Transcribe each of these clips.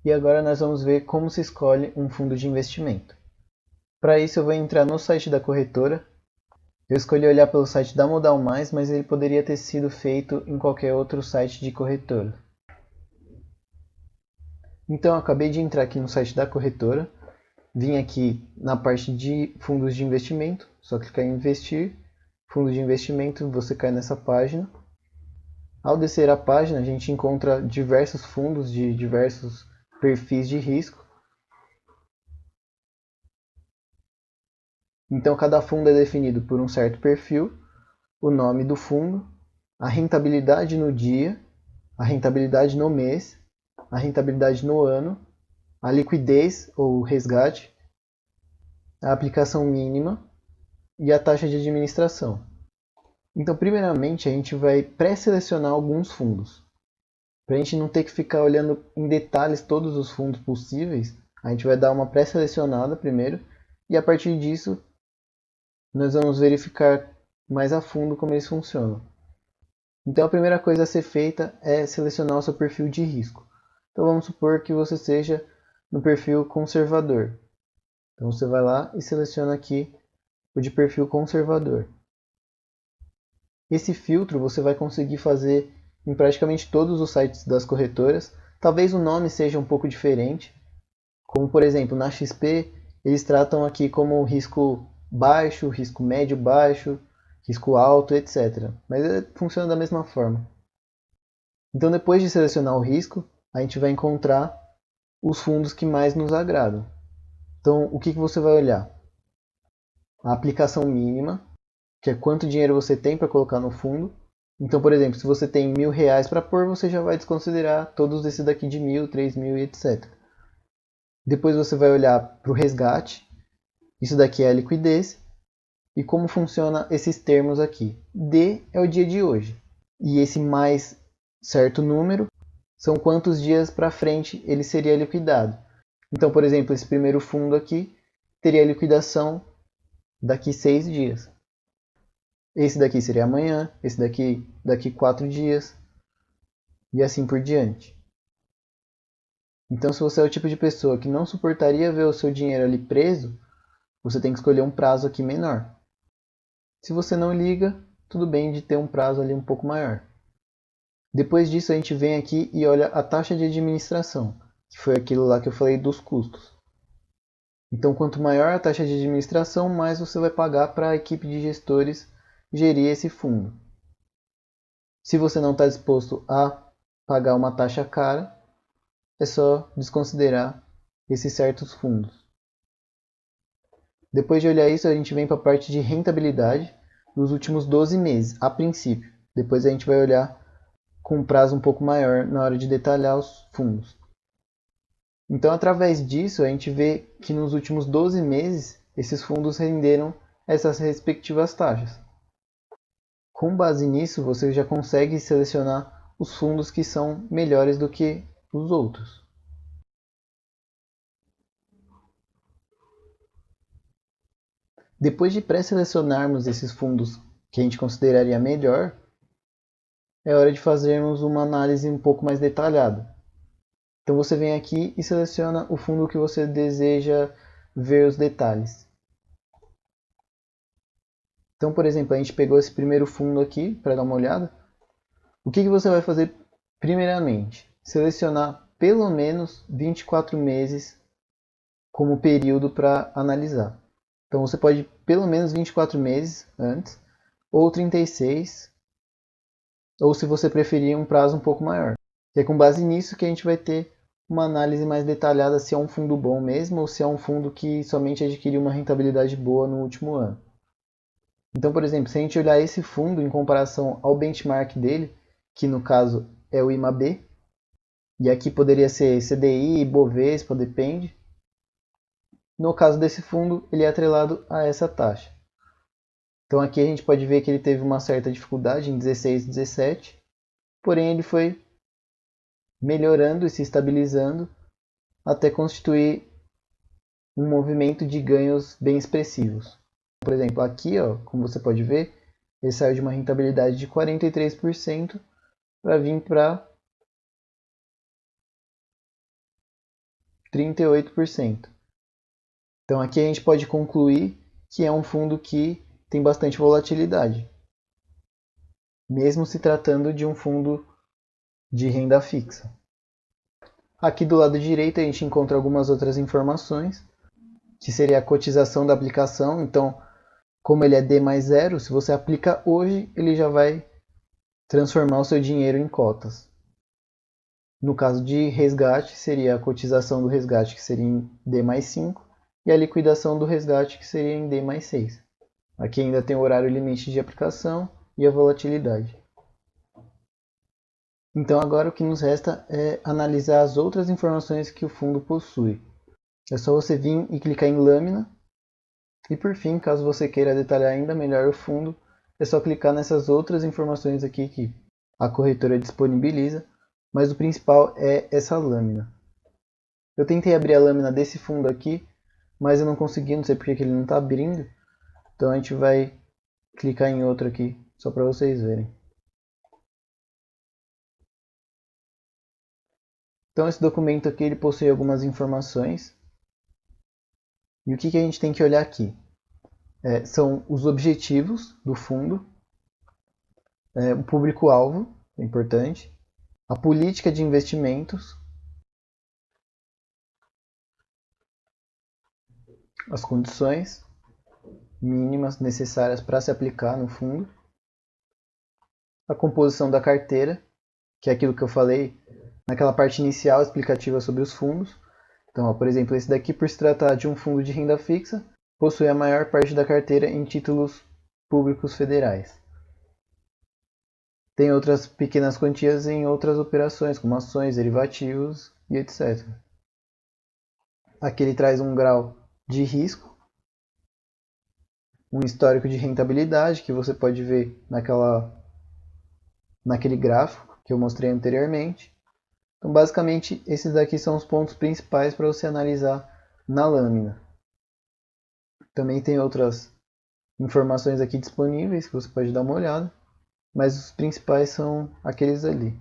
E agora nós vamos ver como se escolhe um fundo de investimento. Para isso eu vou entrar no site da corretora. Eu escolhi olhar pelo site da Modal Mais, mas ele poderia ter sido feito em qualquer outro site de corretora. Então eu acabei de entrar aqui no site da corretora, vim aqui na parte de fundos de investimento, só clicar em investir, fundo de investimento, você cai nessa página. Ao descer a página, a gente encontra diversos fundos de diversos perfis de risco. Então cada fundo é definido por um certo perfil, o nome do fundo, a rentabilidade no dia, a rentabilidade no mês, a rentabilidade no ano, a liquidez ou resgate, a aplicação mínima e a taxa de administração. Então, primeiramente, a gente vai pré-selecionar alguns fundos. Para a gente não ter que ficar olhando em detalhes todos os fundos possíveis, a gente vai dar uma pré-selecionada primeiro e a partir disso nós vamos verificar mais a fundo como eles funcionam. Então a primeira coisa a ser feita é selecionar o seu perfil de risco. Então vamos supor que você seja no perfil conservador. Então você vai lá e seleciona aqui o de perfil conservador. Esse filtro você vai conseguir fazer em praticamente todos os sites das corretoras. Talvez o nome seja um pouco diferente, como por exemplo na XP eles tratam aqui como risco baixo, risco médio baixo, risco alto, etc. Mas funciona da mesma forma. Então depois de selecionar o risco, a gente vai encontrar os fundos que mais nos agradam. Então o que você vai olhar? A aplicação mínima, que é quanto dinheiro você tem para colocar no fundo. Então, por exemplo, se você tem R$ 1.000 para pôr, você já vai desconsiderar todos esses daqui de 1.000, 3.000 e etc. Depois você vai olhar para o resgate. Isso daqui é a liquidez. E como funciona esses termos aqui. D é o dia de hoje. E esse mais certo número são quantos dias para frente ele seria liquidado. Então, por exemplo, esse primeiro fundo aqui teria liquidação daqui 6 dias. Esse daqui seria amanhã, esse daqui 4 dias e assim por diante. Então, se você é o tipo de pessoa que não suportaria ver o seu dinheiro ali preso, você tem que escolher um prazo aqui menor. Se você não liga, tudo bem de ter um prazo ali um pouco maior. Depois disso, a gente vem aqui e olha a taxa de administração, que foi aquilo lá que eu falei dos custos. Então, quanto maior a taxa de administração, mais você vai pagar para a equipe de gestores gerir esse fundo. Se você não está disposto a pagar uma taxa cara, é só desconsiderar esses certos fundos. Depois de olhar isso, a gente vem para a parte de rentabilidade dos últimos 12 meses, a princípio. Depois a gente vai olhar com um prazo um pouco maior na hora de detalhar os fundos. Então, através disso, a gente vê que nos últimos 12 meses, esses fundos renderam essas respectivas taxas. Com base nisso, você já consegue selecionar os fundos que são melhores do que os outros. Depois de pré-selecionarmos esses fundos que a gente consideraria melhor, é hora de fazermos uma análise um pouco mais detalhada. Então você vem aqui e seleciona o fundo que você deseja ver os detalhes. Então, por exemplo, a gente pegou esse primeiro fundo aqui para dar uma olhada. O que você vai fazer primeiramente? Selecionar pelo menos 24 meses como período para analisar. Então você pode ir pelo menos 24 meses antes, ou 36, ou se você preferir um prazo um pouco maior. E é com base nisso que a gente vai ter uma análise mais detalhada se é um fundo bom mesmo ou se é um fundo que somente adquiriu uma rentabilidade boa no último ano. Então, por exemplo, se a gente olhar esse fundo em comparação ao benchmark dele, que no caso é o IMAB, e aqui poderia ser CDI, Bovespa, depende. No caso desse fundo, ele é atrelado a essa taxa. Então aqui a gente pode ver que ele teve uma certa dificuldade em 16 e 17, porém ele foi melhorando e se estabilizando até constituir um movimento de ganhos bem expressivos. Por exemplo, aqui, ó, como você pode ver, ele saiu de uma rentabilidade de 43% para vir para 38%. Então aqui a gente pode concluir que é um fundo que tem bastante volatilidade, mesmo se tratando de um fundo de renda fixa. Aqui do lado direito a gente encontra algumas outras informações, que seria a cotização da aplicação. Então, como ele é D mais zero, se você aplica hoje, ele já vai transformar o seu dinheiro em cotas. No caso de resgate, seria a cotização do resgate, que seria em D mais 5, e a liquidação do resgate, que seria em D mais 6. Aqui ainda tem o horário limite de aplicação e a volatilidade. Então agora o que nos resta é analisar as outras informações que o fundo possui. É só você vir e clicar em lâmina. E por fim, caso você queira detalhar ainda melhor o fundo, é só clicar nessas outras informações aqui que a corretora disponibiliza, mas o principal é essa lâmina. Eu tentei abrir a lâmina desse fundo aqui, mas eu não consegui, não sei porque que ele não está abrindo. Então a gente vai clicar em outro aqui, só para vocês verem. Então esse documento aqui ele possui algumas informações. E o que a gente tem que olhar aqui? São os objetivos do fundo, o público-alvo, é importante, a política de investimentos, as condições mínimas necessárias para se aplicar no fundo, a composição da carteira, que é aquilo que eu falei naquela parte inicial explicativa sobre os fundos. Então, por exemplo, esse daqui, por se tratar de um fundo de renda fixa, possui a maior parte da carteira em títulos públicos federais. Tem outras pequenas quantias em outras operações, como ações, derivativos e etc. Aqui ele traz um grau de risco, um histórico de rentabilidade, que você pode ver naquele gráfico que eu mostrei anteriormente. Então, basicamente, esses daqui são os pontos principais para você analisar na lâmina. Também tem outras informações aqui disponíveis que você pode dar uma olhada, mas os principais são aqueles ali.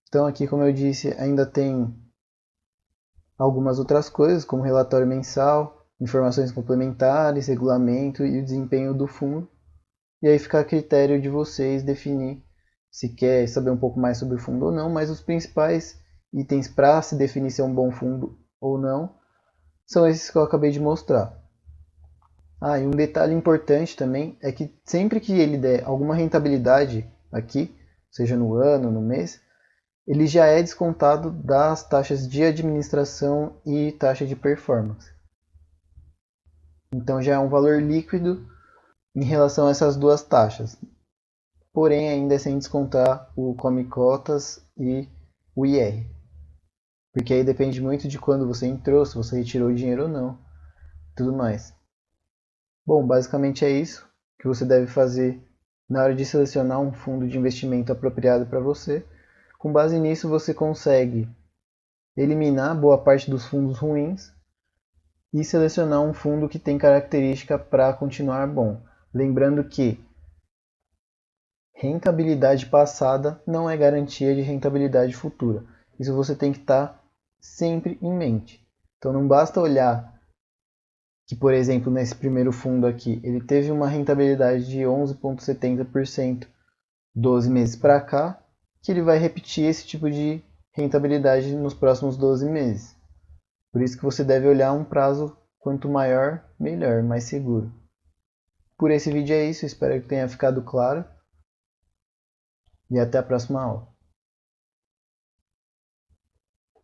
Então aqui, como eu disse, ainda tem algumas outras coisas, como relatório mensal, informações complementares, regulamento e o desempenho do fundo. E aí fica a critério de vocês definir se quer saber um pouco mais sobre o fundo ou não, mas os principais itens para se definir se é um bom fundo ou não são esses que eu acabei de mostrar. E um detalhe importante também é que sempre que ele der alguma rentabilidade aqui, seja no ano, no mês, ele já é descontado das taxas de administração e taxa de performance. Então já é um valor líquido em relação a essas duas taxas. Porém, ainda é sem descontar o Come Cotas e o IR. Porque aí depende muito de quando você entrou, se você retirou o dinheiro ou não, tudo mais. Bom, basicamente é isso que você deve fazer na hora de selecionar um fundo de investimento apropriado para você. Com base nisso, você consegue eliminar boa parte dos fundos ruins e selecionar um fundo que tem característica para continuar bom. Lembrando que rentabilidade passada não é garantia de rentabilidade futura. Isso você tem que estar sempre em mente. Então não basta olhar que, por exemplo, nesse primeiro fundo aqui, ele teve uma rentabilidade de 11,70% 12 meses para cá, que ele vai repetir esse tipo de rentabilidade nos próximos 12 meses. Por isso que você deve olhar um prazo quanto maior, melhor, mais seguro. Por esse vídeo é isso, espero que tenha ficado claro e até a próxima aula.